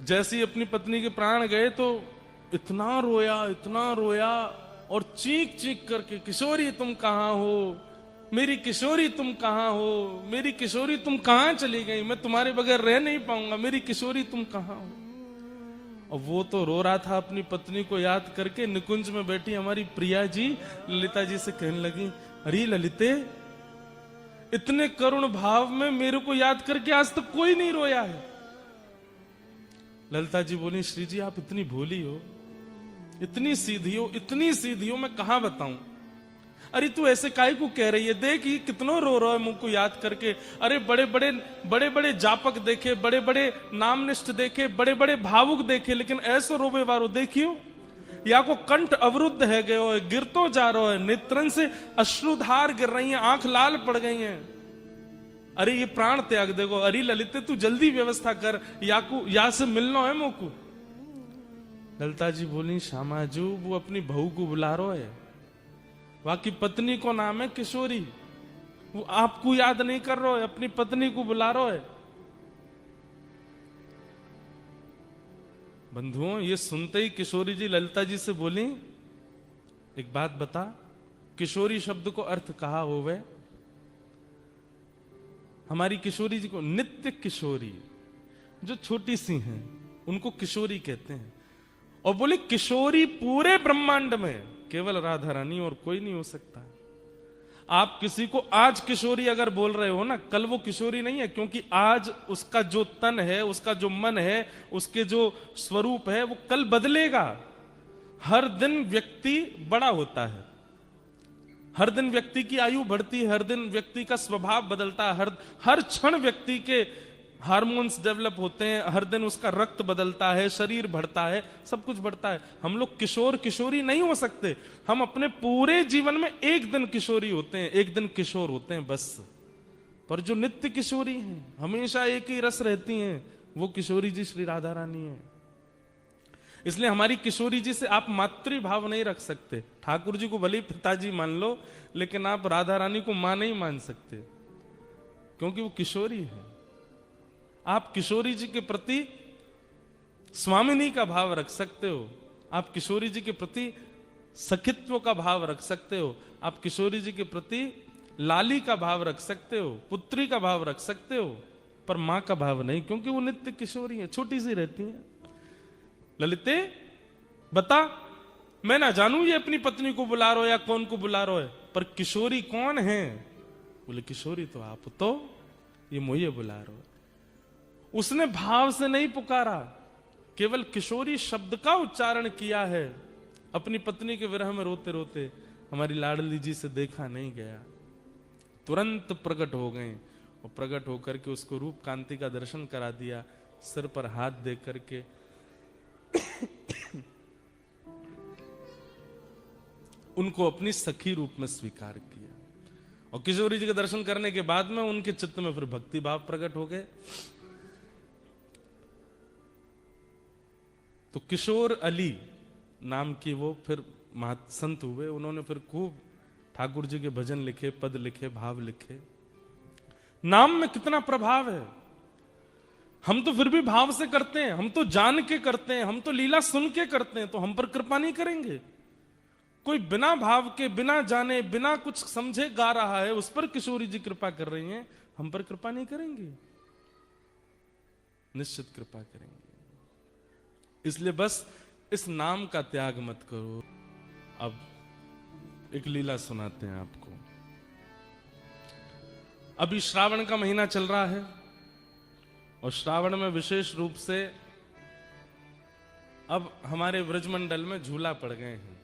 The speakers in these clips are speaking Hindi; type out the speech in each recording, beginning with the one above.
जैसे ही अपनी पत्नी के प्राण गए तो इतना रोया और चीख चीख करके, किशोरी तुम कहां हो, मेरी किशोरी तुम कहां हो, मेरी किशोरी तुम कहां चली गई, मैं तुम्हारे बगैर रह नहीं पाऊंगा, मेरी किशोरी तुम कहां हो। और वो तो रो रहा था अपनी पत्नी को याद करके। निकुंज में बैठी हमारी प्रिया जी ललिता जी से कहने लगी, अरे ललिते, इतने करुण भाव में मेरे को याद करके आज तक कोई नहीं रोया है। ललिता जी बोली, श्री जी आप इतनी भोली हो, इतनी सीधी हो, मैं कहां बताऊं। अरे तू ऐसे काहे को कह रही है, देख ये कितना रो रहा है मुझको याद करके। अरे बड़े बड़े जापक देखे, बड़े बड़े नामनिष्ठ देखे, बड़े बड़े भावुक देखे, लेकिन ऐसो रोबे वारो देखियो, या को कंठ अवरुद्ध है गयो है, गिर तो जा रहा है, नेत्रन से अश्रुधार गिर रही हैं, आंख लाल पड़ गई हैं। अरे ये प्राण त्याग देखो। अरे ललिते तू जल्दी व्यवस्था कर, या से मिलना है मोको। ललिता जी बोली, श्यामाजू वो अपनी बहू को बुला रहा है, बाकी पत्नी को नाम है किशोरी, वो आपको याद नहीं कर रहा है, अपनी पत्नी को बुला रहा है। बंधुओं ये सुनते ही किशोरी जी ललिता जी से बोली, एक बात बता, किशोरी शब्द को अर्थ कहा होवे। हमारी किशोरी जी को नित्य किशोरी, जो छोटी सी हैं उनको किशोरी कहते हैं। और बोले किशोरी पूरे ब्रह्मांड में केवल राधा रानी और कोई नहीं हो सकता। आप किसी को आज किशोरी अगर बोल रहे हो ना, कल वो किशोरी नहीं है, क्योंकि आज उसका जो तन है, उसका जो मन है, उसके जो स्वरूप है, वो कल बदलेगा। हर दिन व्यक्ति बड़ा होता है, हर दिन व्यक्ति की आयु बढ़ती है, हर दिन व्यक्ति का स्वभाव बदलता है, हर क्षण व्यक्ति के हार्मोन्स डेवलप होते हैं, हर दिन उसका रक्त बदलता है, शरीर बढ़ता है, सब कुछ बढ़ता है। हम लोग किशोर किशोरी नहीं हो सकते। हम अपने पूरे जीवन में एक दिन किशोरी होते हैं, एक दिन किशोर होते हैं बस। पर जो नित्य किशोरी हैं, हमेशा एक ही रस रहती हैं, वो किशोरी जी श्री राधा रानी है। इसलिए हमारी किशोरी जी से आप मातृभाव नहीं रख सकते। ठाकुर जी को भले पिताजी मान लो, लेकिन आप राधा रानी को मां नहीं मान सकते, क्योंकि वो किशोरी है। आप किशोरी जी के प्रति स्वामिनी का भाव रख सकते हो, आप किशोरी जी के प्रति सखित्व का भाव रख सकते हो, आप किशोरी जी के प्रति लाली का भाव रख सकते हो, पुत्री का भाव रख सकते हो, पर मां का भाव नहीं, क्योंकि वो नित्य किशोरी है, छोटी सी रहती है। ललिते बता, मैं ना जानू ये अपनी पत्नी को बुला रहा हो या कौन को बुला रहा है, पर किशोरी कौन है? बोले किशोरी तो आप, तो ये मुझे बुला रहा है। उसने भाव से नहीं पुकारा, केवल किशोरी शब्द का उच्चारण किया है। अपनी पत्नी के विरह में रोते रोते हमारी लाडली जी से देखा नहीं गया, तुरंत प्रकट हो गए और प्रकट होकर के उसको रूप कांति का दर्शन करा दिया, सिर पर हाथ दे करके उनको अपनी सखी रूप में स्वीकार किया। और किशोरी जी के दर्शन करने के बाद में उनके चित्त में फिर भक्ति भाव प्रकट हो गए। तो किशोर अली नाम की वो फिर संत हुए। उन्होंने फिर खूब ठाकुर जी के भजन लिखे, पद लिखे, भाव लिखे। नाम में कितना प्रभाव है। हम तो फिर भी भाव से करते हैं, हम तो जान के करते हैं, हम तो लीला सुन के करते हैं, तो हम पर कृपा नहीं करेंगे? कोई बिना भाव के, बिना जाने, बिना कुछ समझे गा रहा है, उस पर किशोरी जी कृपा कर रही हैं, हम पर कृपा नहीं करेंगे? निश्चित कृपा करेंगे। इसलिए बस इस नाम का त्याग मत करो। अब एक लीला सुनाते हैं आपको। अभी श्रावण का महीना चल रहा है और श्रावण में विशेष रूप से अब हमारे ब्रजमंडल में झूला पड़ गए हैं।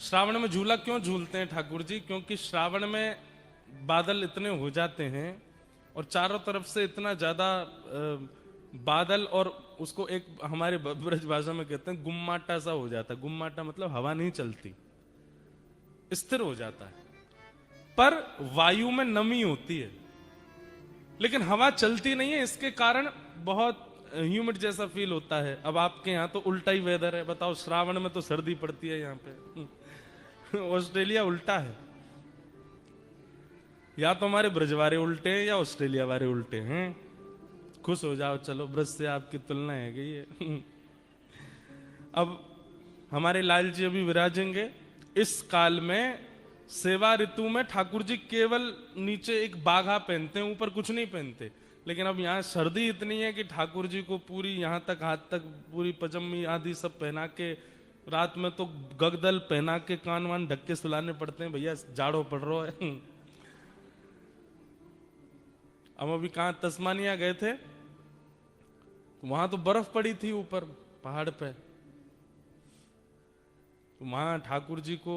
श्रावण में झूला क्यों झूलते हैं ठाकुर जी? क्योंकि श्रावण में बादल इतने हो जाते हैं और चारों तरफ से इतना ज्यादा बादल, और उसको एक हमारे ब्रज भाषा में कहते हैं गुम्माटा सा हो जाता है। गुम्माटा मतलब हवा नहीं चलती, स्थिर हो जाता है, पर वायु में नमी होती है, लेकिन हवा चलती नहीं है। इसके कारण बहुत ह्यूमिड जैसा फील होता है। अब आपके यहाँ तो उल्टा ही वेदर है। बताओ, श्रावण में तो सर्दी पड़ती है यहाँ पे। ऑस्ट्रेलिया उल्टा है। या तो हमारे ब्रज वाले उल्टे हैं या ऑस्ट्रेलिया वाले उल्टे हैं। खुश हो जाओ, चलो ब्रज से आपकी तुलना है गई है। अब हमारे लाल जी अभी विराजेंगे। इस काल में सेवा ऋतु में ठाकुर जी केवल नीचे एक बाघा पहनते हैं, ऊपर कुछ नहीं पहनते। लेकिन अब यहाँ सर्दी इतनी है कि ठाकुर जी को पूरी यहाँ तक हाथ तक पूरी पजम्मी आदि सब पहना के, रात में तो गगदल पहना के कान वान ढक के सुलाने पड़ते हैं, भैया जाड़ो पड़ रहा है। अब अभी कहाँ तस्मानिया गए थे, वहां तो बर्फ पड़ी थी ऊपर पहाड़ पे। तो वहां ठाकुर जी को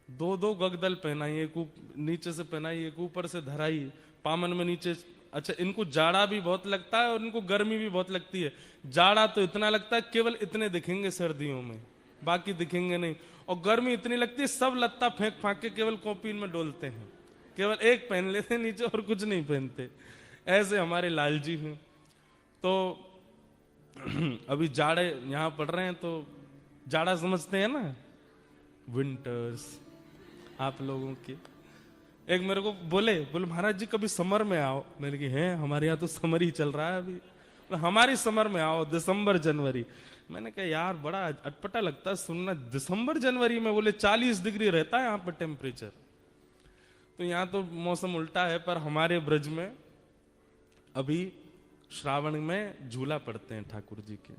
दो दो गगदल पहनाई, एक नीचे से पहनाई, एक ऊपर से धराई, पामन में नीचे। अच्छा, इनको जाड़ा भी बहुत लगता है और इनको गर्मी भी बहुत लगती है। जाड़ा तो इतना लगता है केवल इतने दिखेंगे सर्दियों में, बाकी दिखेंगे नहीं। और गर्मी इतनी लगती है सब लत्ता फेंक फांक के केवल कॉपीन में डोलते हैं, केवल एक पहन लेते हैं नीचे और कुछ नहीं पहनते। ऐसे हमारे लाल जी हैं। तो अभी जाड़े यहां पड़ रहे हैं, तो जाड़ा समझते हैं ना, विंटर्स आप लोगों की। एक मेरे को बोले महाराज जी कभी समर में आओ। मैंने कहा है, हमारे यहाँ तो समर ही चल रहा है अभी। हमारी समर में आओ, दिसंबर जनवरी। मैंने कहा यार बड़ा अटपटा लगता है सुनना, दिसंबर जनवरी में। बोले 40 डिग्री रहता है यहाँ पर टेम्परेचर। तो यहाँ तो मौसम उल्टा है। पर हमारे ब्रज में अभी श्रावण में झूला पड़ते हैं ठाकुर जी के,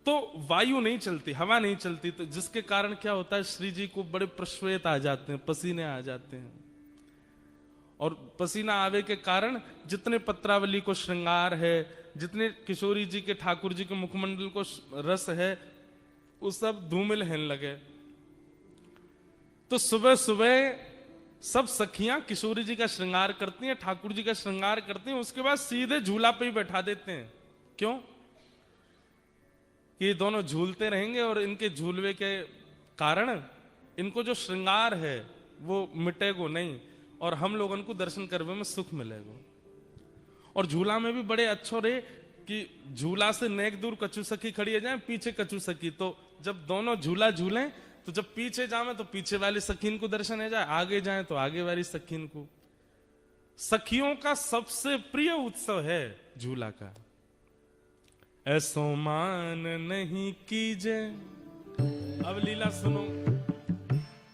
तो वायु नहीं चलती, हवा नहीं चलती, तो जिसके कारण क्या होता है, श्री जी को बड़े प्रश्वेत आ जाते हैं, पसीने आ जाते हैं। और पसीना आवे के कारण जितने पत्रावली को श्रृंगार है, जितने किशोरी जी के ठाकुर जी के मुखमंडल को रस है, वो सब धूमिल होने लगे। तो सुबह सुबह सब सखियां किशोरी जी का श्रृंगार करती हैं, ठाकुर जी का श्रृंगार करती हैं, उसके बाद सीधे झूला पे ही बैठा देते हैं। क्यों? ये दोनों झूलते रहेंगे और इनके झूलवे के कारण इनको जो श्रृंगार है वो मिटेगो नहीं, और हम लोगों को दर्शन करने में सुख मिलेगा। और झूला में भी बड़े अच्छो रहे कि झूला से नेक दूर कछु सखी खड़ी है जाए, पीछे कछु सखी। तो जब दोनों झूला झूलें, तो जब पीछे जाए तो पीछे वाली सखीन को दर्शन है जाए, आगे जाए तो आगे वाली सखीन को। सखियों का सबसे प्रिय उत्सव है झूला का। ऐसो मान नहीं कीजे। अब लीला सुनो,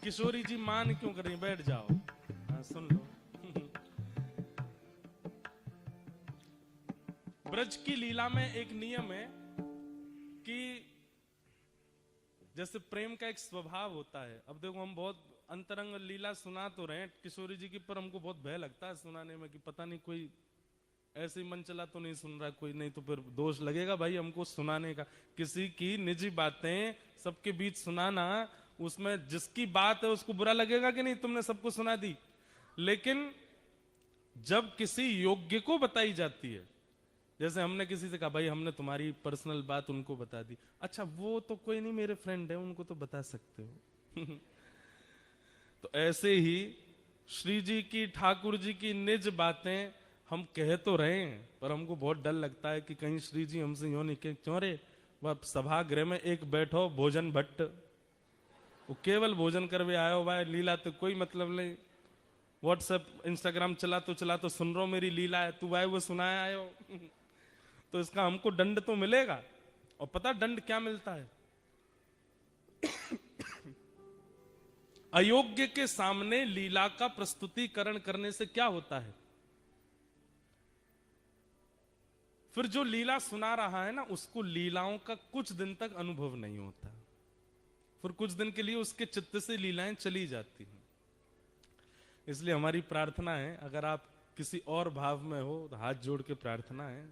किशोरी जी मान क्यों कर रही, बैठ जाओ। हाँ, सुन लो। ब्रज की लीला में एक नियम है कि जैसे प्रेम का एक स्वभाव होता है। अब देखो, हम बहुत अंतरंग लीला सुना तो रहे किशोरी जी की, पर हमको बहुत भय लगता है सुनाने में कि पता नहीं कोई ऐसे ही मन चला तो नहीं सुन रहा कोई, नहीं तो फिर दोष लगेगा भाई हमको सुनाने का। किसी की निजी बातें सबके बीच सुनाना, उसमें जिसकी बात है उसको बुरा लगेगा कि नहीं, तुमने सबको सुना दी। लेकिन जब किसी योग्य को बताई जाती है, जैसे हमने किसी से कहा भाई हमने तुम्हारी पर्सनल बात उनको बता दी, अच्छा वो तो कोई नहीं मेरे फ्रेंड है, उनको तो बता सकते हो। तो ऐसे ही श्री जी की, ठाकुर जी की निज बातें हम कह तो रहे हैं, पर हमको बहुत डर लगता है कि कहीं श्री जी हमसे यूं नहीं कहें, क्यों रे वह सभागृह में एक बैठो भोजन भट्ट, वो केवल भोजन करवे आयो भाई, लीला तो कोई मतलब नहीं। व्हाट्सएप इंस्टाग्राम चला तो सुन रहा मेरी लीला है, तू भाई वो सुनाया आयो। तो इसका हमको दंड तो मिलेगा। और पता दंड क्या मिलता है? अयोग्य के सामने लीला का प्रस्तुतिकरण करने से क्या होता है, फिर जो लीला सुना रहा है ना, उसको लीलाओं का कुछ दिन तक अनुभव नहीं होता, फिर कुछ दिन के लिए उसके चित्त से लीलाएं चली जाती हैं। इसलिए हमारी प्रार्थना है, अगर आप किसी और भाव में हो तो हाथ जोड़ के प्रार्थना है,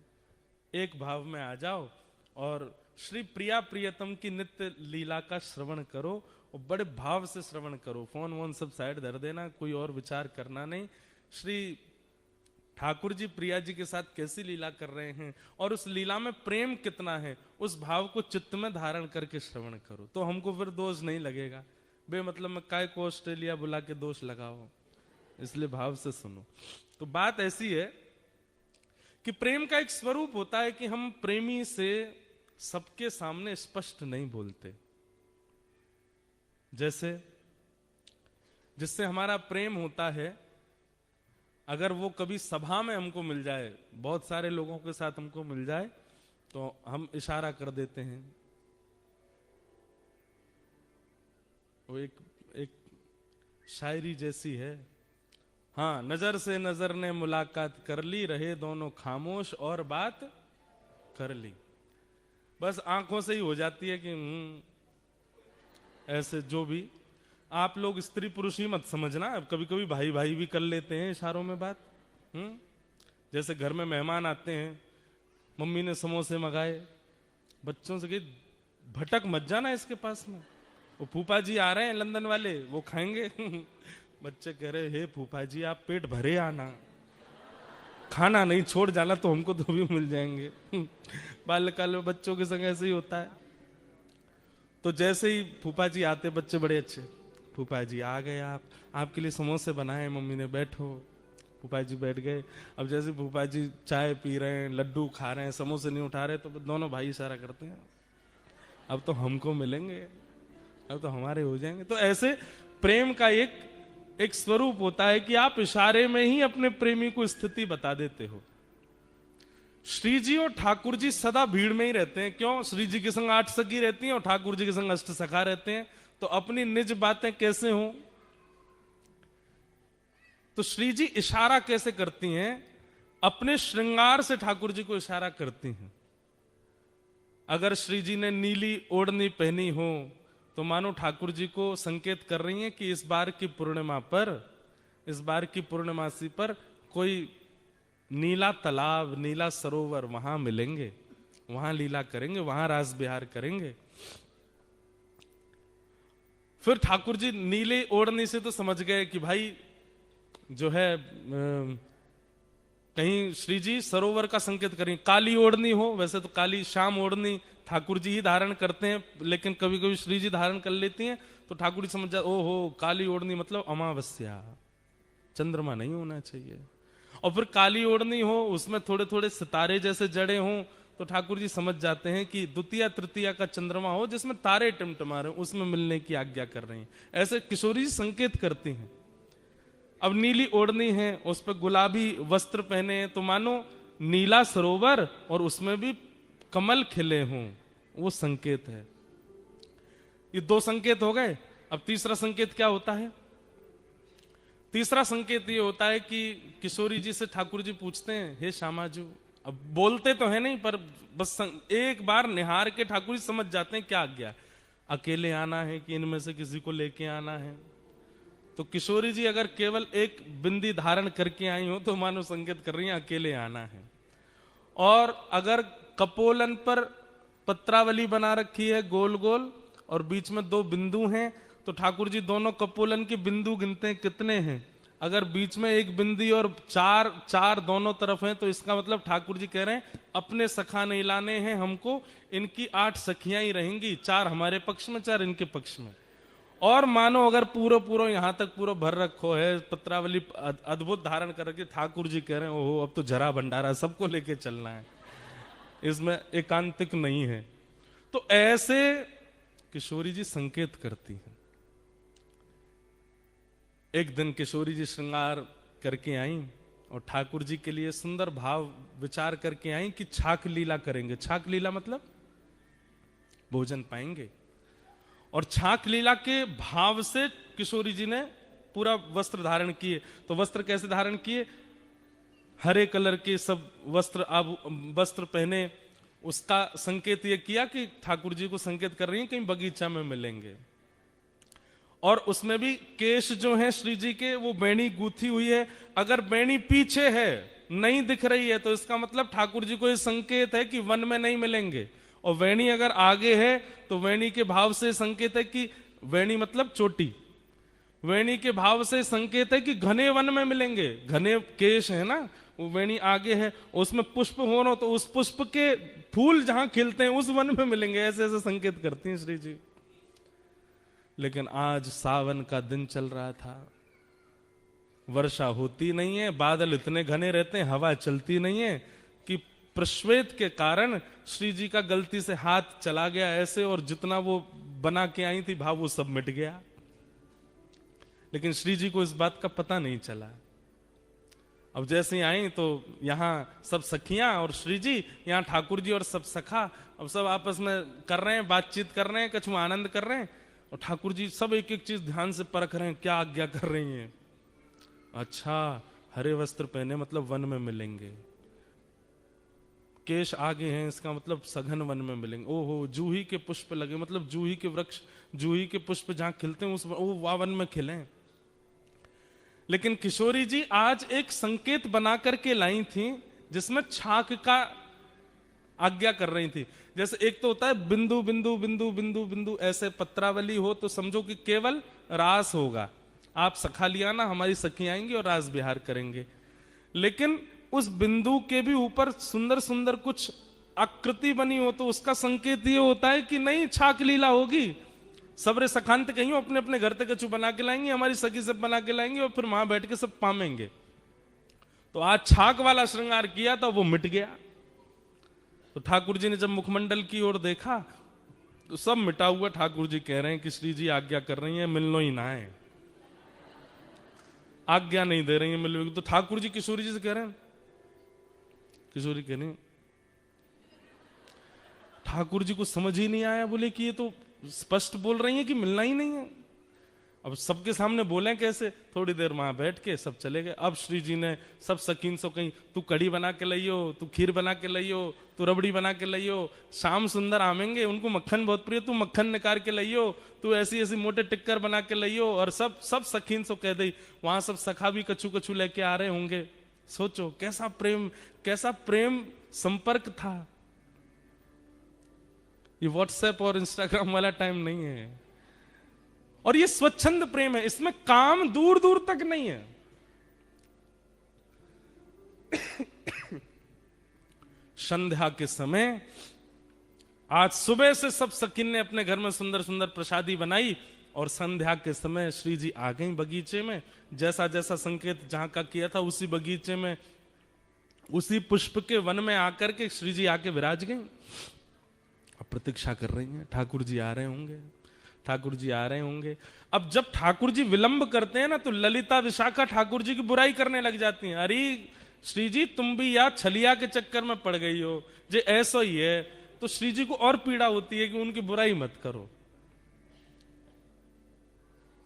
एक भाव में आ जाओ और श्री प्रिया प्रियतम की नित्य लीला का श्रवण करो, और बड़े भाव से श्रवण करो। फोन वोन सब साइड धर देना, कोई और विचार करना नहीं। श्री ठाकुर जी प्रिया जी के साथ कैसी लीला कर रहे हैं और उस लीला में प्रेम कितना है, उस भाव को चित्त में धारण करके श्रवण करो, तो हमको फिर दोष नहीं लगेगा। बेमतलब में काय को ऑस्ट्रेलिया बुला के दोष लगाओ, इसलिए भाव से सुनो। तो बात ऐसी है कि प्रेम का एक स्वरूप होता है कि हम प्रेमी से सबके सामने स्पष्ट नहीं बोलते। जैसे जिससे हमारा प्रेम होता है अगर वो कभी सभा में हमको मिल जाए, बहुत सारे लोगों के साथ हमको मिल जाए, तो हम इशारा कर देते हैं। वो एक शायरी जैसी है, हाँ, नजर से नजर ने मुलाकात कर ली, रहे दोनों खामोश और बात कर ली। बस आंखों से ही हो जाती है कि ऐसे जो भी। आप लोग स्त्री पुरुष ही मत समझना, अब कभी कभी भाई भाई भी कर लेते हैं इशारों में बात। जैसे घर में मेहमान आते हैं, मम्मी ने समोसे मंगाए, बच्चों से कही भटक मत जाना इसके पास में, वो फूफा जी आ रहे हैं लंदन वाले, वो खाएंगे। बच्चे कह रहे, हे फूफा जी आप पेट भरे आना, खाना नहीं छोड़ जाना, तो हमको तो भी मिल जाएंगे। बाल्यकाल में बच्चों के संग ऐसे ही होता है। तो जैसे ही फूफा जी आते, बच्चे बड़े अच्छे, फूफा जी आ गए, आपके लिए समोसे बनाए मम्मी ने, बैठो। फूफा जी बैठ गए। अब जैसे फूफा जी चाय पी रहे हैं, लड्डू खा रहे हैं, समोसे नहीं उठा रहे, तो दोनों भाई इशारा करते हैं, अब तो हमको मिलेंगे, अब तो हमारे हो जाएंगे। तो ऐसे प्रेम का एक स्वरूप होता है कि आप इशारे में ही अपने प्रेमी को स्थिति बता देते हो। श्री जी और ठाकुर जी सदा भीड़ में ही रहते हैं। क्यों? श्री जी के संग 8 सखी रहती हैं और ठाकुर जी के संग 8 सखा रहते हैं। तो अपनी निज बातें कैसे हों? तो श्री जी इशारा कैसे करती हैं? अपने श्रृंगार से ठाकुर जी को इशारा करती हैं। अगर श्री जी ने नीली ओढ़नी पहनी हो तो मानो ठाकुर जी को संकेत कर रही हैं कि इस बार की पूर्णिमा पर, इस बार की पूर्णमासी पर कोई नीला तालाब, नीला सरोवर, वहां मिलेंगे, वहां लीला करेंगे, वहां रास बिहार करेंगे। फिर ठाकुर जी नीले ओढ़नी से तो समझ गए कि भाई जो है कहीं श्री जी सरोवर का संकेत करें। काली ओढ़नी हो, वैसे तो काली शाम ओढ़नी ठाकुर जी ही धारण करते हैं, लेकिन कभी कभी श्री जी धारण कर लेती हैं, तो ठाकुर जी समझ जाते, ओहो काली ओढ़नी मतलब अमावस्या, चंद्रमा नहीं होना चाहिए। और फिर काली ओढ़नी हो, उसमें थोड़े थोड़े सितारे जैसे जड़े हों, तो ठाकुर जी समझ जाते हैं कि द्वितीया तृतीया का चंद्रमा हो जिसमें तारे टिमटिमा रहे, उसमें मिलने की आज्ञा कर रहे हैं। ऐसे किशोरी जी संकेत करती हैं। अब नीली ओढ़नी है, उस पर गुलाबी वस्त्र पहने हैं, तो मानो नीला सरोवर और उसमें भी कमल खिले हों, वो संकेत है। ये 2 संकेत हो गए। अब तीसरा संकेत क्या होता है? तीसरा संकेत ये होता है कि किशोरी जी से ठाकुर जी पूछते हैं, हे श्यामाजू, अब बोलते तो है नहीं पर बस एक बार निहार के ठाकुर जी समझ जाते हैं क्या आज्ञा, अकेले आना है कि इनमें से किसी को लेके आना है। तो किशोरी जी अगर केवल एक बिंदी धारण करके आई हो तो मानो संकेत कर रही हैं अकेले आना है। और अगर कपोलन पर पत्रावली बना रखी है गोल गोल और बीच में 2 बिंदु हैं, तो ठाकुर जी दोनों कपोलन के बिंदु गिनते हैं कितने हैं। अगर बीच में 1 बिंदी और 4 दोनों तरफ हैं, तो इसका मतलब ठाकुर जी कह रहे हैं अपने सखा नहीं लाने हैं हमको, इनकी 8 सखियां ही रहेंगी, 4 हमारे पक्ष में 4 इनके पक्ष में। और मानो अगर पूरा यहां तक पूरा भर रखो है, पत्रावली अद्भुत धारण करके ठाकुर जी कह रहे हैं ओहो अब तो जरा भंडारा सबको लेके चलना है, इसमें एकांतिक नहीं है। तो ऐसे किशोरी जी संकेत करती हैं। एक दिन किशोरी जी श्रृंगार करके आई और ठाकुर जी के लिए सुंदर भाव विचार करके आई कि छाक लीला करेंगे। छाक लीला मतलब भोजन पाएंगे। और छाक लीला के भाव से किशोरी जी ने पूरा वस्त्र धारण किए। तो वस्त्र कैसे धारण किए? हरे कलर के सब वस्त्र पहने। उसका संकेत ये किया कि ठाकुर जी को संकेत कर रही हैं कहीं बगीचा में मिलेंगे। और उसमें भी केश जो है श्री जी के वो बेणी गूथी हुई है। अगर बेणी पीछे है नहीं दिख रही है तो इसका मतलब ठाकुर जी को ये संकेत है कि वन में नहीं मिलेंगे। और वेणी अगर आगे है तो वेणी के भाव से संकेत है कि वेणी मतलब चोटी, वेणी के भाव से संकेत है कि घने वन में मिलेंगे। घने केश है ना, वो वेणी आगे है, उसमें पुष्प हो रहा तो उस पुष्प के फूल जहां खिलते हैं उस वन में मिलेंगे। ऐसे ऐसे संकेत करती हैं श्री जी। लेकिन आज सावन का दिन चल रहा था, वर्षा होती नहीं है, बादल इतने घने रहते हैं, हवा चलती नहीं है कि प्रश्वेत के कारण श्री जी का गलती से हाथ चला गया ऐसे, और जितना वो बना के आई थी भाव वो सब मिट गया। लेकिन श्री जी को इस बात का पता नहीं चला। अब जैसे ही आई तो यहाँ सब सखियां और श्री जी, यहाँ ठाकुर जी और सब सखा, अब सब आपस में कर रहे हैं, बातचीत कर रहे हैं, कछु आनंद कर रहे हैं, और ठाकुर जी सब एक एक चीज ध्यान से परख रहे हैं, क्या आज्ञा कर रही हैं। अच्छा, हरे वस्त्र पहने मतलब वन में मिलेंगे, केश आगे हैं इसका मतलब सघन वन में मिलेंगे, ओहो जूही के पुष्प लगे मतलब जूही के वृक्ष, जूही के पुष्प जहां खिलते हैं उस वन में खिले। लेकिन किशोरी जी आज एक संकेत बना करके लाई थी जिसमें छाक का आज्ञा कर रही थी। जैसे एक तो होता है बिंदु बिंदु बिंदु बिंदु बिंदु, ऐसे पत्रावली हो तो समझो कि केवल रास होगा, आप सखा लिया ना, हमारी सखी आएंगी और रास विहार करेंगे। लेकिन उस बिंदु के भी ऊपर सुंदर सुंदर कुछ आकृति बनी हो तो उसका संकेत ये होता है कि नहीं छाक लीला होगी, सबरे सखांत कहीं अपने अपने घर तक कछु बना के लाएंगे, हमारी सखी सब बना के लाएंगे और फिर वहां बैठ के सब पामेंगे। तो आज छाक वाला श्रृंगार किया था, वो मिट गया। तो ठाकुर जी ने जब मुखमंडल की ओर देखा तो सब मिटा हुआ। ठाकुर जी कह रहे हैं कि श्री जी आज्ञा कर रही है मिलनो ही ना है, आज्ञा नहीं दे रही है मिलने। तो ठाकुर जी किशोरी जी से कह रहे हैं, किशोरी कह रही ठाकुर जी को समझ ही नहीं आया, बोले कि ये तो स्पष्ट बोल रही है कि मिलना ही नहीं है। अब सबके सामने बोले कैसे, थोड़ी देर वहां बैठ के सब चले गए। अब श्री जी ने सब सकीन सो कहीं, तू कढ़ी बना के लाइयो, तू खीर बना के लाइयो, तू रबड़ी बना के लाइयो, श्याम सुंदर आमेंगे उनको मक्खन बहुत प्रिय, तू मक्खन निकाल के लाइयो, तू ऐसी ऐसी मोटे टिक्कर बना के लाइयो। और सब सब सकीन सो कह दी, वहां सब सखा भी कछु कछु लेके आ रहे होंगे। सोचो कैसा प्रेम संपर्क था। ये व्हाट्सएप और इंस्टाग्राम वाला टाइम नहीं है, और ये स्वच्छंद प्रेम है, इसमें काम दूर दूर तक नहीं है। संध्या के समय आज सुबह से सब सकिन ने अपने घर में सुंदर सुंदर प्रसादी बनाई, और संध्या के समय श्री जी आ गई बगीचे में। जैसा जैसा संकेत जहां का किया था उसी बगीचे में, उसी पुष्प के वन में आकर के श्री जी आके विराज गई। अब प्रतीक्षा कर रही हैं, ठाकुर जी आ रहे होंगे, ठाकुर जी आ रहे होंगे। अब जब ठाकुर जी विलंब करते हैं ना तो ललिता विशाखा ठाकुर जी की बुराई करने लग जाती हैं। अरे श्री जी तुम भी या छलिया के चक्कर में पड़ गई हो, जे ऐसा ही है। तो श्री जी को और पीड़ा होती है कि उनकी बुराई मत करो,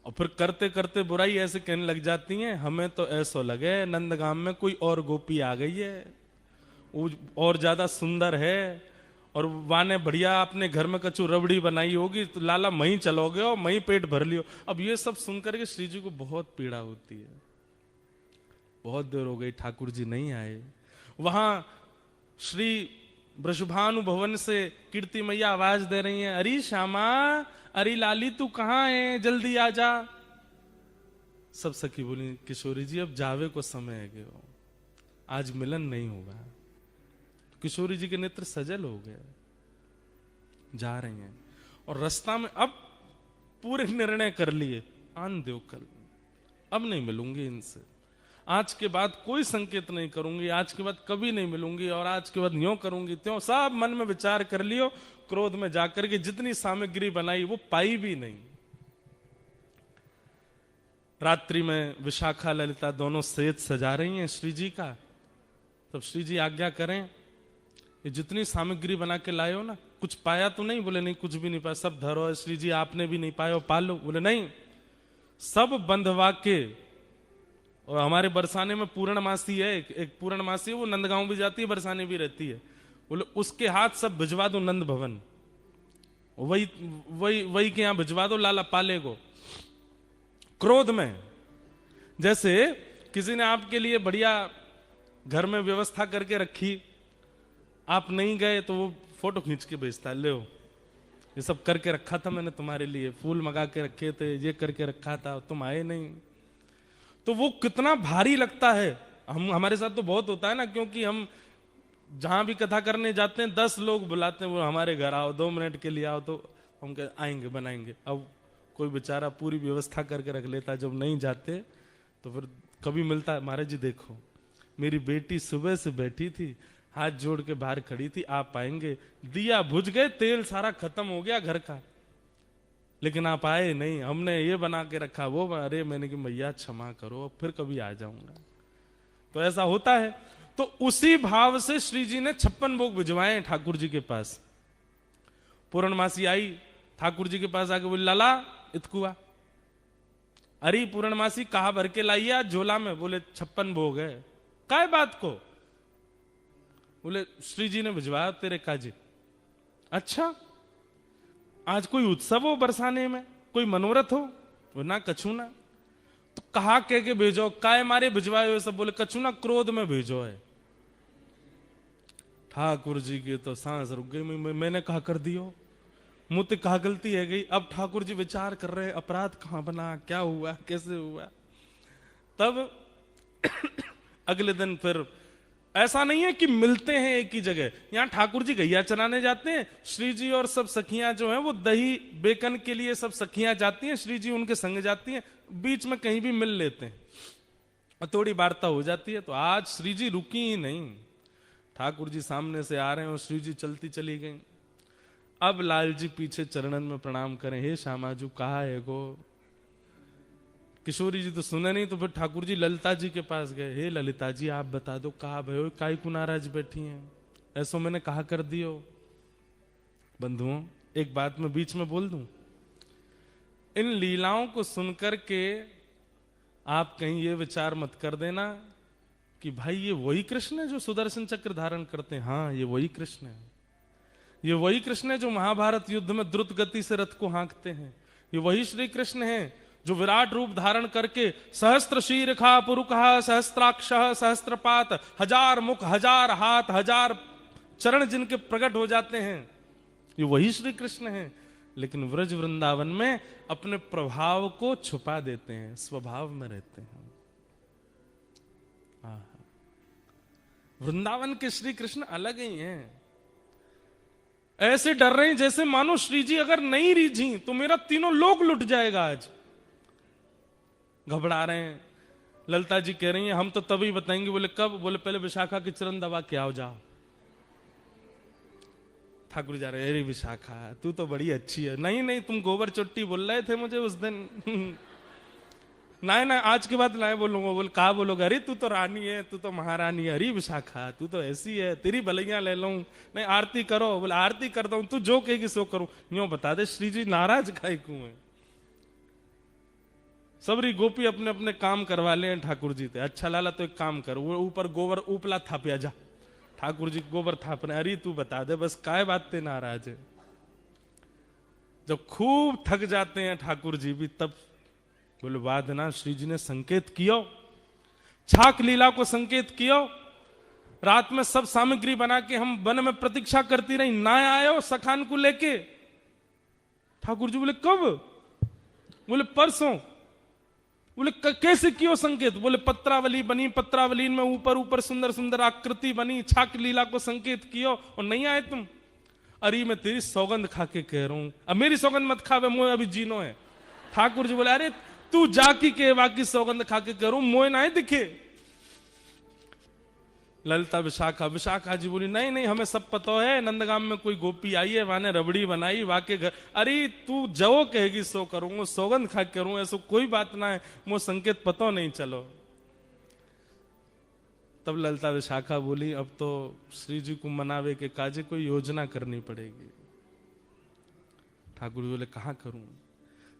और फिर करते करते बुराई ऐसे कहने लग जाती हैं, हमें तो ऐसा लगे नंदगाम में कोई और गोपी आ गई है, वो और ज्यादा सुंदर है, और वाने बढ़िया अपने घर में कछु रबड़ी बनाई होगी तो लाला मही चलोगे और मही पेट भर लियो। अब ये सब सुनकर के श्री जी को बहुत पीड़ा होती है। बहुत देर हो गई ठाकुर जी नहीं आए। वहां श्री वृषभानु भवन से कीर्ति मैया आवाज दे रही हैं, अरे श्यामा, अरे लाली तू कहाँ है, जल्दी आ जा। सब सखी बोली, किशोरी जी अब जावे को समय है गयो, आज मिलन नहीं होगा। किशोरी जी के नेत्र सजल हो गए, जा रही हैं। और रास्ता में अब पूरे निर्णय कर लिए, आन दो कल, अब नहीं मिलूंगी इनसे, आज के बाद कोई संकेत नहीं करूंगी, आज के बाद कभी नहीं मिलूंगी, और आज के बाद यूं करूंगी त्यों। सब मन में विचार कर लियो। क्रोध में जाकर के जितनी सामग्री बनाई वो पाई भी नहीं। रात्रि में विशाखा ललिता दोनों सेज सजा रही हैं श्री जी का। तब श्री जी आज्ञा करें, ये जितनी सामग्री बना के लाए हो ना, कुछ पाया तो नहीं? बोले नहीं, कुछ भी नहीं पाया, सब धरो है श्री जी, आपने भी नहीं पाया, पालो। बोले नहीं, सब बंधवा के। और हमारे बरसाने में पूर्णमासी है, एक पूर्णमासी है, वो नंदगांव भी जाती है, बरसाने भी रहती है। बोले उसके हाथ सब भिजवा दो नंद भवन, वही वही वही के यहां भिजवा दो, लाला पाले को। क्रोध में जैसे किसी ने आपके लिए बढ़िया घर में व्यवस्था करके रखी, आप नहीं गए तो वो फोटो खींच के भेजता है, ले ये सब करके रखा था मैंने तुम्हारे लिए, फूल मंगा के रखे थे, ये करके रखा था, तुम आए नहीं। तो वो कितना भारी लगता है। हमारे साथ तो बहुत होता है ना, क्योंकि हम जहां भी कथा करने जाते हैं 10 लोग बुलाते हैं, वो हमारे घर आओ, 2 मिनट के लिए आओ, तो हम आएंगे बनाएंगे। अब कोई बेचारा पूरी व्यवस्था करके रख लेता है, जब नहीं जाते तो फिर कभी मिलता है, महाराज जी देखो मेरी बेटी सुबह से बैठी थी, हाथ जोड़ के बाहर खड़ी थी, आप आएंगे, दिया बुझ गए, तेल सारा खत्म हो गया घर का, लेकिन आप आए नहीं, हमने ये बना के रखा वो। अरे मैंने कि मैया क्षमा करो, फिर कभी आ जाऊंगा। तो ऐसा होता है। तो उसी भाव से श्री जी ने 56 भोग भिजवाए ठाकुर जी के पास। पूर्णमासी आई ठाकुर जी के पास आके बोली, लाला इतकुआ। अरे पूर्णमासी कहा भर के लाइए आज झोला में? बोले 56 भोग है। काय बात को? बोले श्री जी ने भिजवाया तेरे काजी। अच्छा, आज कोई उत्सव हो बरसाने में, कोई मनोरथ हो? वो ना कछु ना। तो कहा कह के भेजो, काय मारे भिजवाए हो सब? बोले कछु ना, क्रोध में भेजो है। ठाकुर जी की तो सांस रुक गई। मैंने कहा कर दियो, मुझसे कहा गलती है गई। अब ठाकुर जी विचार कर रहे अपराध कहां बना, क्या हुआ, कैसे हुआ। तब अगले दिन फिर ऐसा नहीं है कि मिलते हैं एक ही जगह। यहां ठाकुर जी गैया चराने जाते हैं, श्री जी और सब सखियां जो हैं वो दही बेकन के लिए सब सखियां जाती हैं, श्री जी उनके संग जाती हैं, बीच में कहीं भी मिल लेते हैं और थोड़ी वार्ता हो जाती है। तो आज श्री जी रुकी ही नहीं, ठाकुर जी सामने से आ रहे हैं और श्री जी चलती चली गई। अब लाल जी पीछे चरणन में प्रणाम करें, हे श्यामाजू कहा है गो। किशोरी जी तो सुने नहीं, तो फिर ठाकुर जी ललिता जी के पास गए, हे ललिता जी आप बता दो कहा भयो, काय को नाराज बैठी हैं, ऐसो मैंने कहा कर दियो। बंधुओं एक बात मैं बीच में बोल दूं, इन लीलाओं को सुनकर के आप कहीं ये विचार मत कर देना कि भाई ये वही कृष्ण है जो सुदर्शन चक्र धारण करते हैं। हाँ ये वही कृष्ण है, ये वही कृष्ण है जो महाभारत युद्ध में द्रुत गति से रथ को हाँकते हैं। ये वही श्री कृष्ण है जो विराट रूप धारण करके सहस्त्र शीर्षा पुरुखा सहस्त्राक्ष सहस्त्रपात, 1000 मुख 1000 हाथ 1000 चरण जिनके प्रकट हो जाते हैं, ये वही श्री कृष्ण है। लेकिन व्रज वृंदावन में अपने प्रभाव को छुपा देते हैं, स्वभाव में रहते हैं। वृंदावन के श्री कृष्ण अलग ही हैं। ऐसे डर रहे हैं जैसे मानो श्री जी अगर नहीं रीझी तो मेरा तीनों लोक लुट जाएगा। आज घबरा रहे हैं। ललिता जी कह रही हैं हम तो तभी बताएंगे। बोले कब? बोले पहले विशाखा की चरण दबा के आओ, जाओ। ठाकुर जा रहे, अरे विशाखा तू तो बड़ी अच्छी है। नहीं नहीं तुम गोबर चुट्टी बोल रहे थे मुझे उस दिन। ना ना आज के बाद लाए बोलूंगा। बोले कहा बोलोगे? अरे तू तो रानी है, तू तो महारानी है। अरे विशाखा तू तो ऐसी है, तेरी भलैया ले लूं। नहीं आरती करो। बोले आरती करता हूं, तू जो कहेगी सो करूं। यूं बता दे श्री जी नाराज काहे क्यों है? सबरी गोपी अपने अपने काम करवा ले ठाकुर जी थे। अच्छा लाला तो एक काम कर, वो ऊपर गोबर उपला थापिया जा। ठाकुर जी गोबर थाप रहे। अरे तू बता दे बस काय बात ते नाराज है। जब खूब थक जाते हैं ठाकुर जी भी, तब बोले वादना श्री जी ने संकेत कियो, छाक लीला को संकेत कियो। रात में सब सामग्री बना के हम वन में प्रतीक्षा करती रही, ना आयो सखान को लेके। ठाकुर जी बोले कब? बोले परसों। बोले कैसे कियो संकेत? बोले पत्रावली बनी, पत्रावली में ऊपर ऊपर सुंदर सुंदर आकृति बनी, छाक लीला को संकेत कियो और नहीं आए तुम। अरे मैं तेरी सौगंध खा के कह रहा हूं, अब मेरी सौगंध मत खावे, मोए अभी जीनो है। ठाकुर जी बोले अरे तू जाकी के बाकी सौगंध खा के करूं, मोए ना दिखे। ललिता विशाखा, विशाखा जी बोली नहीं नहीं हमें सब पता है, नंदगाम में कोई गोपी आई है, वाने रबड़ी बनाई, वाके घर। अरे तू जो कहेगी सो करूंगा, सौगंध खा के करूं, ऐसा कोई बात ना है, मो संकेत पता नहीं चलो। तब ललिता विशाखा बोली अब तो श्री जी को मनावे के काजे कोई योजना करनी पड़ेगी। ठाकुर जी बोले कहां करूं?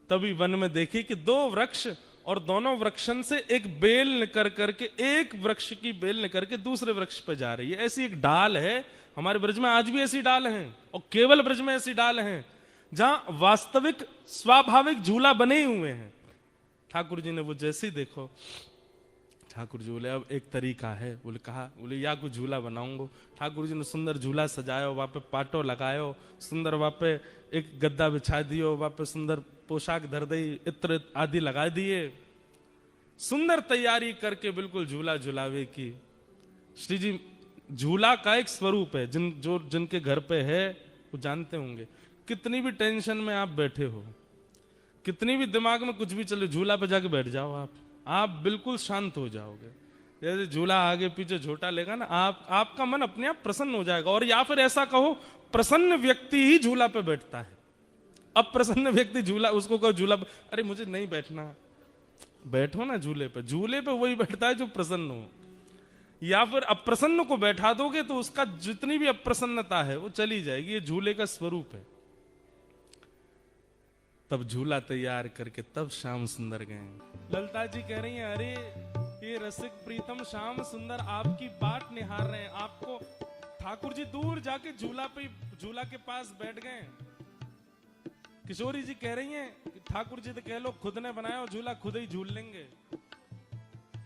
तभी वन में देखी कि 2 वृक्ष और दोनों वृक्षन से एक बेल निकल करके, एक वृक्ष की बेल निकल के दूसरे वृक्ष पर जा रही है। ऐसी एक डाल है, हमारे ब्रज में आज भी ऐसी डाल हैं और केवल ब्रज में ऐसी डाल हैं जहां वास्तविक स्वाभाविक झूला बने हुए हैं। ठाकुर जी ने वो जैसे ही देखो, ठाकुर जी बोले अब एक तरीका है। बोले कहा? बोले या कुछ झूला बनाऊंगा। ठाकुर जी ने सुंदर झूला सजायो, वहां पे पाटो लगायो, सुंदर वहां पे एक गद्दा बिछा दियो, वहां पे सुंदर पोशाक धर दी, इत्र आदि लगा दिए, सुंदर तैयारी करके बिल्कुल झूला झुलावे की। श्री जी झूला का एक स्वरूप है, जिनके घर पे है वो जानते होंगे। कितनी भी टेंशन में आप बैठे हो, कितनी भी दिमाग में कुछ भी चले, झूला पे जाके बैठ जाओ, आप बिल्कुल शांत हो जाओगे। जैसे झूला आगे पीछे झोटा लेगा ना, आपका मन अपने आप प्रसन्न हो जाएगा। और या फिर ऐसा कहो प्रसन्न व्यक्ति ही झूला पे बैठता है। अब प्रसन्न व्यक्ति झूला, उसको कहो झूला, अरे मुझे नहीं बैठना, बैठो ना झूले पे। झूले पे वही बैठता है जो प्रसन्न हो। या फिर अप्रसन्न को बैठा दोगे तो उसका जितनी भी अप्रसन्नता है वो चली जाएगी। ये झूले का स्वरूप है। तब झूला तैयार करके तब श्याम सुंदर गए। ललिता जी कह रही हैं, अरे ये रसिक प्रीतम श्याम सुंदर आपकी बाट निहार रहे हैं। आपको ठाकुर जी दूर जाके झूला के पास बैठ गए। किशोरी जी कह रही हैं कि ठाकुर जी तो कह लो खुद ने बनाया और झूला खुद ही झूल लेंगे।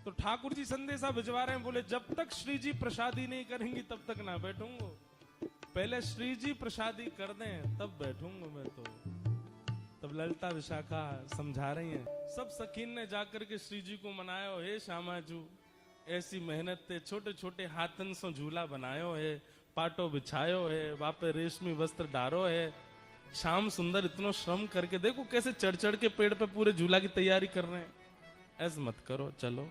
तो ठाकुर जी संदेशा भिजवा रहे हैं, बोले जब तक श्री जी प्रसादी नहीं करेंगी तब तक ना बैठूंगा। पहले श्री जी प्रसादी कर दें तब बैठूंगा मैं। तो तब ललिता विशाखा समझा रही हैं, सब सखीन ने जाकर के श्री जी को मनायो, हे श्यामाजू ऐसी मेहनत थे, छोटे छोटे हाथन से झूला बनायो है, पाटो बिछायो है, वापे रेशमी वस्त्र डारो है। श्याम सुंदर इतना श्रम करके देखो कैसे चढ़ चढ़ के पेड़ पे पूरे झूला की तैयारी कर रहे हैं। ऐसे मत करो, चलो।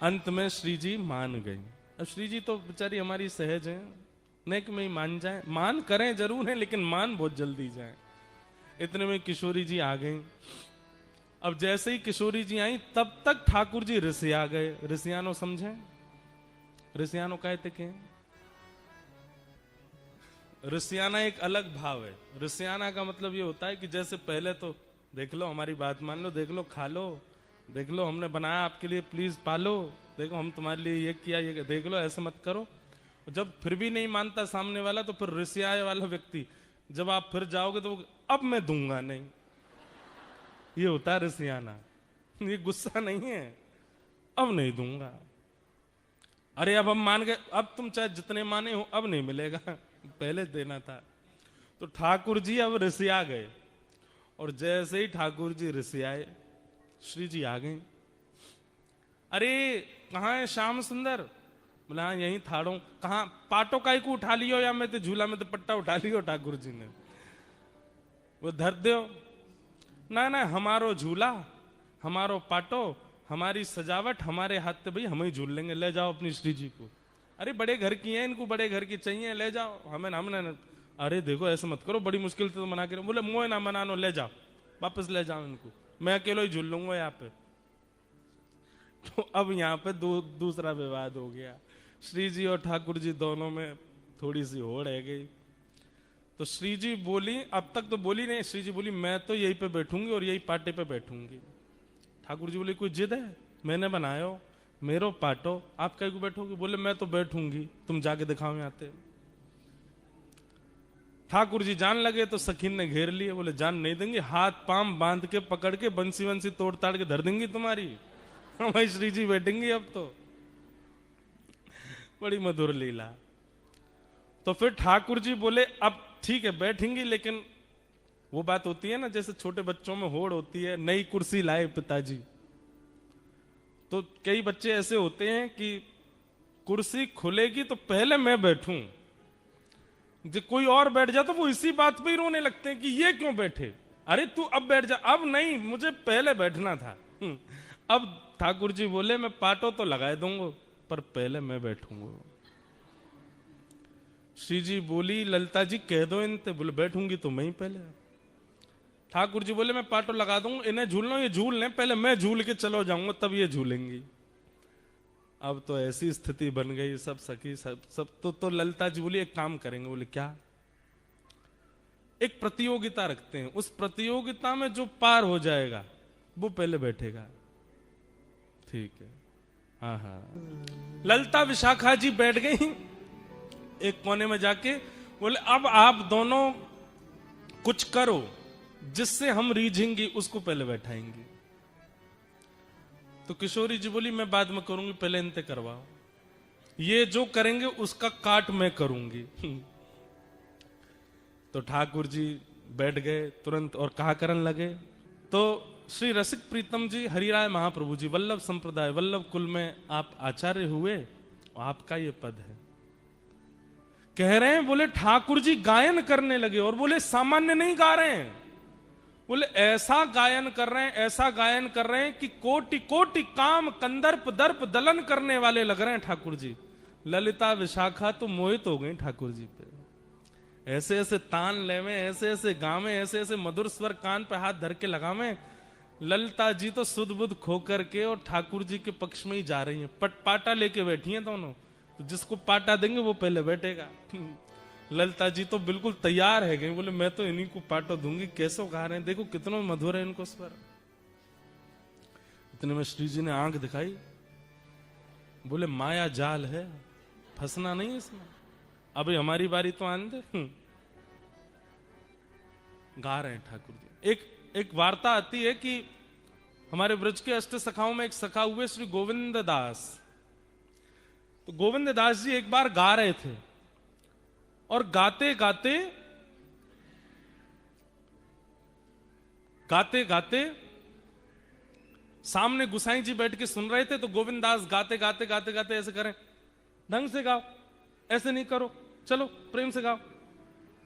अंत में श्री जी मान गई। अब श्री जी तो बेचारी हमारी सहज है, नेक में ही मान जाए, मान करें जरूर है लेकिन मान बहुत जल्दी जाए। इतने में किशोरी जी आ गई। अब जैसे ही किशोरी जी आई तब तक ठाकुर जी ऋषिया गए। ऋषियानो समझे? ऋषियानो कहते के ऋषियाना एक अलग भाव है। ऋषियाना का मतलब ये होता है कि जैसे पहले तो देख लो, हमारी बात मान लो, देख लो, खा लो, देख लो हमने बनाया आपके लिए, प्लीज पालो, देखो हम तुम्हारे लिए ये किया, ये देख लो, ऐसे मत करो। जब फिर भी नहीं मानता सामने वाला तो फिर ऋषियाए वाला व्यक्ति जब आप फिर जाओगे तो अब मैं दूंगा नहीं, ये होता है ऋषियाना। ये गुस्सा नहीं है, अब नहीं दूंगा। अरे अब हम मान गए, अब तुम चाहे जितने माने हो अब नहीं मिलेगा, पहले देना था। तो ठाकुर जी अब ऋषिया गए और जैसे ही ठाकुर जी ऋषियाए श्री जी आ गए। अरे कहाँ है श्याम सुंदर? बोला हाँ यहीं थाड़ो। कहाँ? पाटो काई को उठा लियो या मैं तो झूला में तो पट्टा उठा लियो ठाकुर जी ने, वो धर दो ना ना, हमारो झूला, हमारो पाटो, हमारी सजावट, हमारे हाथ से भाई हम ही झूल लेंगे, ले जाओ अपनी श्री जी को। अरे बड़े घर की है, इनको बड़े घर की चाहिए, ले जाओ, हमने अरे देखो ऐसे मत करो, बड़ी मुश्किल से तो मना के। बोले मोह ना मनानो, ले जाओ, वापस ले जाओ इनको, मैं अकेला ही झूल लूंगा यहाँ पे। तो अब यहाँ पे दूसरा विवाद हो गया। श्री जी और ठाकुर जी दोनों में थोड़ी सी होड़ है गई। तो श्री जी बोली, अब तक तो बोली नहीं, श्री जी बोली मैं तो यहीं पे बैठूंगी और यही पाटे पे बैठूंगी। ठाकुर जी बोले कोई जिद है? मैंने बनायो, मेरो पाटो, आप कहीं को बैठोगे? बोले मैं तो बैठूंगी, तुम जाके दिखाओ यहाँ पे। ठाकुर जी जान लगे तो सखीन ने घेर लिए। बोले जान नहीं देंगे, हाथ पांव बांध के पकड़ के बंसी वंसी तोड़ ताड़ के धर देंगी तुम्हारी। भाई श्री जी बैठेंगी अब तो। बड़ी मधुर लीला। तो फिर ठाकुर जी बोले अब ठीक है बैठेंगी, लेकिन वो बात होती है ना जैसे छोटे बच्चों में होड़ होती है, नई कुर्सी लाए पिताजी। तो कई बच्चे ऐसे होते हैं कि कुर्सी खुलेगी तो पहले मैं बैठूं, जो कोई और बैठ जा तो वो इसी बात पे ही रोने लगते हैं कि ये क्यों बैठे, अरे तू अब बैठ जा। अब नहीं, मुझे पहले बैठना था। अब ठाकुर जी बोले मैं पाटो तो लगा दूंगा पर पहले मैं बैठूंगा। श्री जी बोली ललिता जी कह दो इनते। बोले बैठूंगी तो मैं ही पहले। ठाकुर जी बोले मैं पाटो लगा दूंगा, इन्हें झूलना, ये झूल लें, पहले मैं झूल के चलो जाऊंगा तब ये झूलेंगी। अब तो ऐसी स्थिति बन गई, सब सखी सब तो ललिता जी बोली एक काम करेंगे। बोले क्या? एक प्रतियोगिता रखते हैं, उस प्रतियोगिता में जो पार हो जाएगा वो पहले बैठेगा। ठीक है, हाँ हाँ। ललिता विशाखा जी बैठ गई एक कोने में जाके। बोले अब आप दोनों कुछ करो जिससे हम रीझेंगी, उसको पहले बैठाएंगे। तो किशोरी जी बोली मैं बाद में करूंगी, पहले इनते करवाओ, ये जो करेंगे उसका काट मैं करूंगी। तो ठाकुर जी बैठ गए तुरंत और कहा करन लगे। तो श्री रसिक प्रीतम जी, हरिराय महाप्रभु जी, वल्लभ संप्रदाय, वल्लभ कुल में आप आचार्य हुए, आपका ये पद है। कह रहे हैं, बोले ठाकुर जी गायन करने लगे और बोले सामान्य नहीं गा रहे हैं, बोले ऐसा गायन कर रहे हैं, ऐसा गायन कर रहे हैं कि कोटि कोटि काम कंदर्प दर्प दलन करने वाले लग रहे हैं ठाकुर जी। ललिता विशाखा तो मोहित हो गई ठाकुर जी पे। ऐसे ऐसे तान लेवे, ऐसे ऐसे गावे, ऐसे ऐसे मधुर स्वर कान पे हाथ धर के लगावे। ललिता जी तो सुध बुध खो करके और ठाकुर जी के पक्ष में ही जा रही हैं। पाटा लेके बैठी हैं दोनों, तो जिसको पाटा देंगे वो पहले बैठेगा। ललिता जी तो बिल्कुल तैयार है, बोले मैं तो इन्हीं को पाटो दूंगी। कैसे गा रहे हैं, देखो कितना मधुर है इनको स्वर। इतने में श्री जी ने आंख दिखाई, बोले माया जाल है, फंसना नहीं इसमें, अभी हमारी बारी तो आने दे। गा रहे हैं ठाकुर जी। एक वार्ता आती है कि हमारे ब्रज के अष्ट सखाओं में एक सखा हुए श्री गोविंद दास। तो गोविंद दास जी एक बार गा रहे थे और गाते गाते गाते गाते सामने गुसाई जी बैठ के सुन रहे थे। तो गोविंद दास गाते गाते गाते गाते ऐसे करें, ढंग से गाओ, ऐसे नहीं करो, चलो प्रेम से गाओ।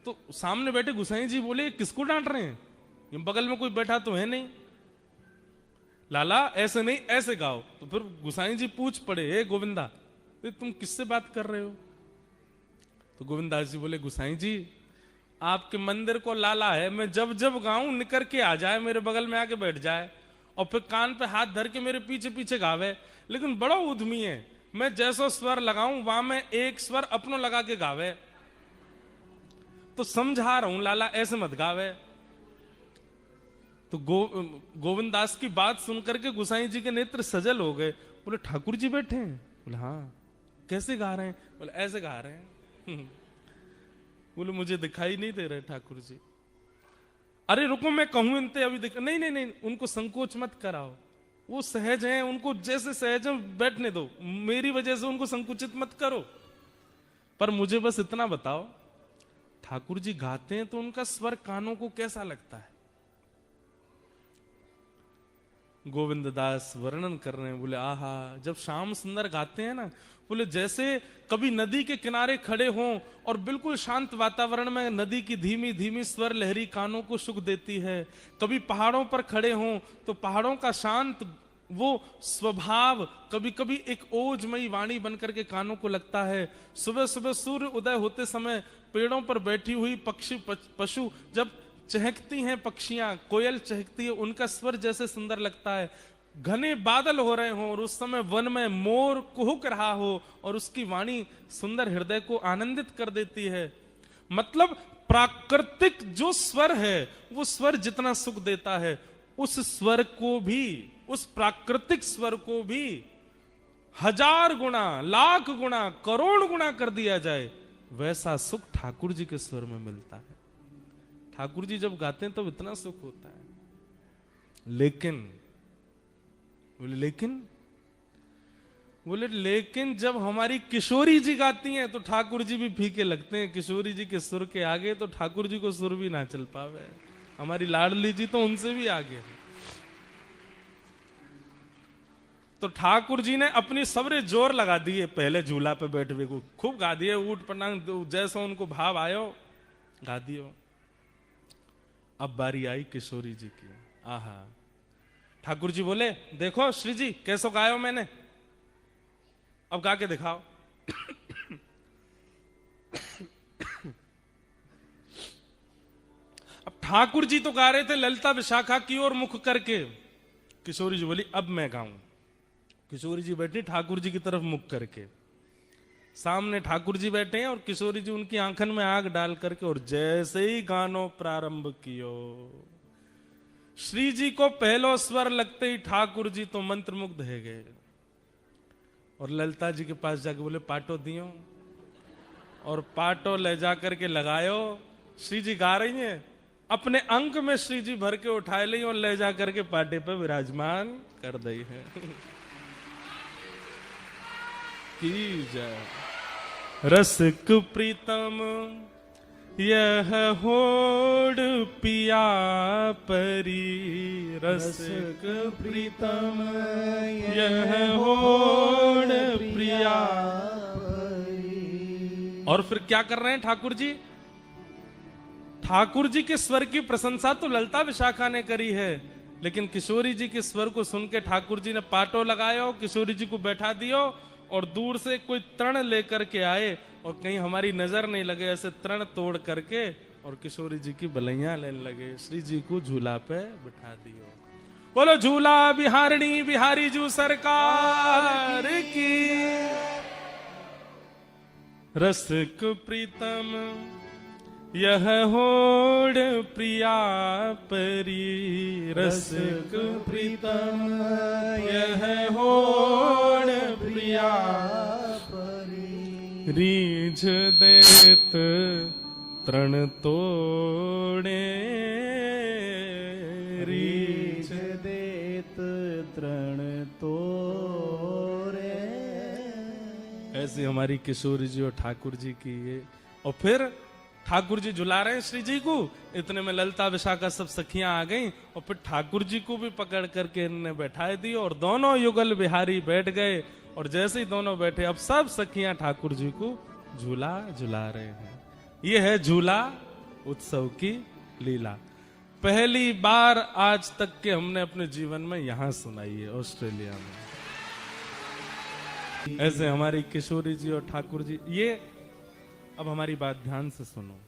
तो सामने बैठे गुसाई जी बोले किसको डांट रहे हैं, ये बगल में कोई बैठा तो है नहीं, लाला ऐसे नहीं ऐसे गाओ। तो फिर गुसाई जी पूछ पड़े, हे गोविंदा तो तुम किससे बात कर रहे हो? तो गोविंदास जी बोले गुसाई जी आपके मंदिर को लाला है, मैं जब जब गाऊं निकर के आ जाए, मेरे बगल में आके बैठ जाए और फिर कान पे हाथ धर के मेरे पीछे पीछे गावे, लेकिन बड़ा उद्यमी है, मैं जैसा स्वर लगाऊं वहां में एक स्वर अपनो लगा के गावे। तो समझा रहा हूं लाला ऐसे मत गावे। तो गोविंद दास की बात सुनकर के गुसाई जी के नेत्र सजल हो गए। बोले ठाकुर जी बैठे हैं? बोले हाँ। कैसे गा रहे हैं? बोले ऐसे गा रहे हैं। बोले मुझे दिखाई नहीं दे रहे ठाकुर जी। अरे रुको मैं कहूं इनते अभी दिख, नहीं नहीं नहीं, उनको संकोच मत कराओ, वो सहज हैं, उनको जैसे सहज है बैठने दो, मेरी वजह से उनको संकुचित मत करो। पर मुझे बस इतना बताओ, ठाकुर जी गाते हैं तो उनका स्वर कानों को कैसा लगता है? गोविंद दास वर्णन कर रहे हैं, बोले आहा, जब श्याम सुंदर गाते हैं ना, बोले जैसे कभी नदी के किनारे खड़े हों और बिल्कुल शांत वातावरण में नदी की धीमी धीमी स्वर लहरी कानों को सुख देती है। कभी पहाड़ों पर खड़े हों तो पहाड़ों का शांत वो स्वभाव कभी कभी एक ओजमयी वाणी बनकर के कानों को लगता है। सुबह सुबह सूर्य उदय होते समय पेड़ों पर बैठी हुई पक्षी पशु जब चहकती हैं, पक्षियां कोयल चहकती है, उनका स्वर जैसे सुंदर लगता है। घने बादल हो रहे हों और उस समय वन में मोर कुहुक रहा हो और उसकी वाणी सुंदर हृदय को आनंदित कर देती है। मतलब प्राकृतिक जो स्वर है वो स्वर जितना सुख देता है, उस स्वर को भी, उस प्राकृतिक स्वर को भी 1000 गुना, लाख गुना, करोड़ गुना कर दिया जाए, वैसा सुख ठाकुर जी के स्वर में मिलता है। ठाकुर जी जब गाते हैं तो इतना सुख होता है। लेकिन लेकिन जब हमारी किशोरी जी गाती हैं तो ठाकुर जी भी फीके लगते हैं। किशोरी जी के सुर के आगे तो ठाकुर जी को सुर भी ना चल पावे। हमारी लाडली जी तो उनसे भी आगे है। तो ठाकुर जी ने अपनी सबरे जोर लगा दिए, पहले झूला पे बैठ हुए को खूब गा दिए, ऊट पटांग जैसा उनको भाव आयो गा दियो। अब बारी आई किशोरी जी की। आहा, ठाकुर जी बोले देखो श्री जी कैसो गायो मैंने, अब गा के दिखाओ। अब ठाकुर जी तो गा रहे थे ललिता विशाखा की ओर मुख करके, किशोरी जी बोली अब मैं गाऊं। किशोरी जी बैठी ठाकुर जी की तरफ मुख करके, सामने ठाकुर जी बैठे हैं और किशोरी जी उनकी आंखन में आग डाल करके, और जैसे ही गानो प्रारंभ कियो, श्री जी को पहलो स्वर लगते ही ठाकुर जी तो मंत्रमुग्ध है गए और ललिता जी के पास जाके बोले पाटो दियो, और पाटो ले जाकर के लगायो। श्री जी गा रही हैं, अपने अंक में श्री जी भर के उठाए ली और ले जाकर के पाटे पे विराजमान कर दी है। की जय। रसिक प्रीतम यह होड़ पिया परी, रसिक प्रीतम यह होड़ प्रिया परी। और फिर क्या कर रहे हैं ठाकुर जी? ठाकुर जी के स्वर की प्रशंसा तो ललिता विशाखा ने करी है, लेकिन किशोरी जी के स्वर को सुन के ठाकुर जी ने पाटो लगायो, किशोरी जी को बैठा दियो और दूर से कोई तृण लेकर के आए और कहीं हमारी नजर नहीं लगे ऐसे तृण तोड़ करके और किशोरी जी की बलैया लेने लगे। श्री जी को झूला पे बिठा दियो। बोलो झूला बिहारणी बिहारी जू सरकार की। रसिक प्रीतम यह होड़ प्रिया परी, रसिक प्रीतम यह होड़ प्रिया परी। रीझ देत तृण तोड़े, रीझ देत तृण तोड़े। ऐसी हमारी किशोरी जी और ठाकुर जी की ये। और फिर ठाकुर जी झुला रहे हैं श्री जी को, इतने में ललिता विशाखा सब सखियां आ गईं और फिर ठाकुर जी को भी पकड़ करके इन्होंने बैठाए दी और दोनों युगल बिहारी बैठ गए। और जैसे ही दोनों बैठे अब सब सखियां ठाकुर जी को झूला झुला रहे हैं। ये है झूला उत्सव की लीला। पहली बार आज तक के हमने अपने जीवन में यहां सुनाई है, ऑस्ट्रेलिया में। ऐसे हमारी किशोरी जी और ठाकुर जी। ये अब हमारी बात ध्यान से सुनो।